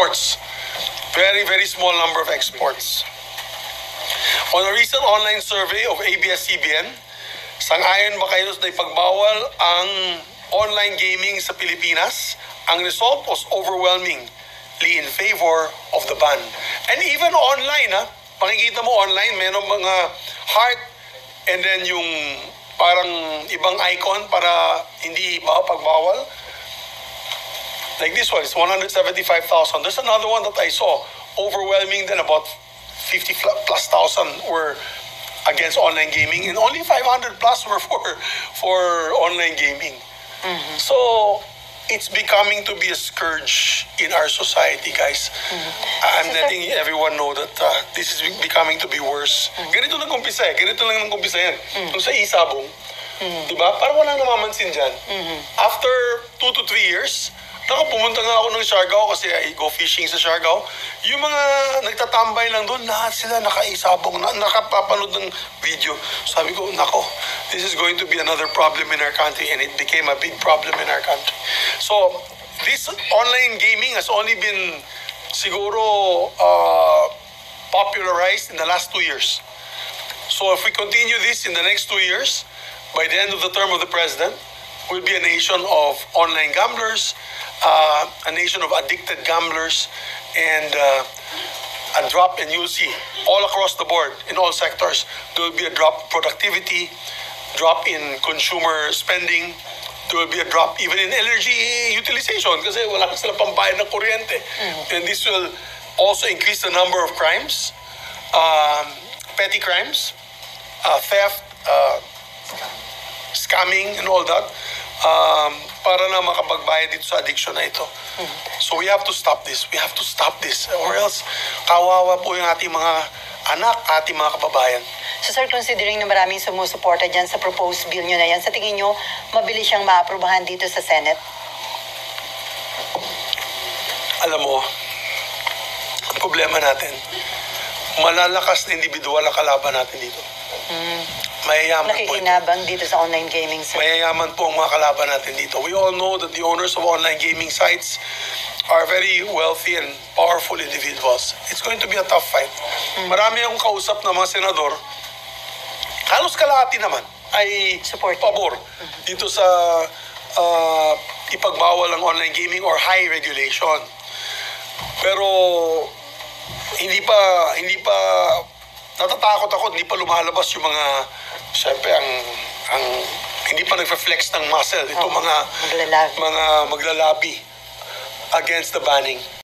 exports. Very, very small number of exports. On a recent online survey of ABS-CBN, sang-ayon ba kayo na ipagbawal ang online gaming sa Pilipinas? Ang result was overwhelmingly in favor of the ban. And even online, makikita mo online, meron mga heart and then yung parang ibang icon para hindi pagbawal. Like this one, it's 175,000. There's another one that I saw, overwhelming then about 50 plus thousand were against online gaming, and only 500 plus were for online gaming. Mm-hmm. So it's becoming to be a scourge in our society, guys. Mm-hmm. I'm letting everyone know that this is becoming to be worse. Mm-hmm. Ganito lang kumpisa yan. Kung sa isabong, diba? Parang walang namamansin dyan. Mm-hmm. After 2 to 3 years, pumunta nga ako ng Siargao kasi I go fishing sa Siargao. Yung mga nagtatambay lang doon, lahat sila nakaisabong, nakapapanood ng video. Sabi ko, nako, this is going to be another problem in our country, and it became a big problem in our country. So, this online gaming has only been siguro popularized in the last 2 years. So, if we continue this in the next 2 years, by the end of the term of the president, we'll be a nation of online gamblers, a nation of addicted gamblers, and a drop, and you'll see all across the board in all sectors there will be a drop in productivity, drop in consumer spending, there will be a drop even in energy utilization kasi wala na sila pambayad ng kuryente. And this will also increase the number of crimes, petty crimes, theft, scamming, and all that. Para na makapagbayad dito sa addiction na ito. So we have to stop this. We have to stop this. Or else, kawawa po yung ating mga anak, ating mga kababayan. So sir, considering na maraming sumusuporta dyan sa proposed bill nyo na yan, sa tingin nyo, mabilis siyang maaprubahan dito sa Senate? Alam mo, ang problema natin, malalakas na individual ang kalaban natin dito. Mayayaman po ito. Nakikinabang dito sa online gaming, sir. Mayayaman po ang mga kalaban natin dito. We all know that the owners of online gaming sites are very wealthy and powerful individuals. It's going to be a tough fight. Marami akong kausap na mga senador, halos kalahati naman ay pabor dito sa ipagbawal ang online gaming or high regulation. Pero hindi pa natatakot ako, hindi pa lumalabas yung mga, syempre, ang hindi pa nagre-flex ng muscle. Ito mga maglalabi against the banning.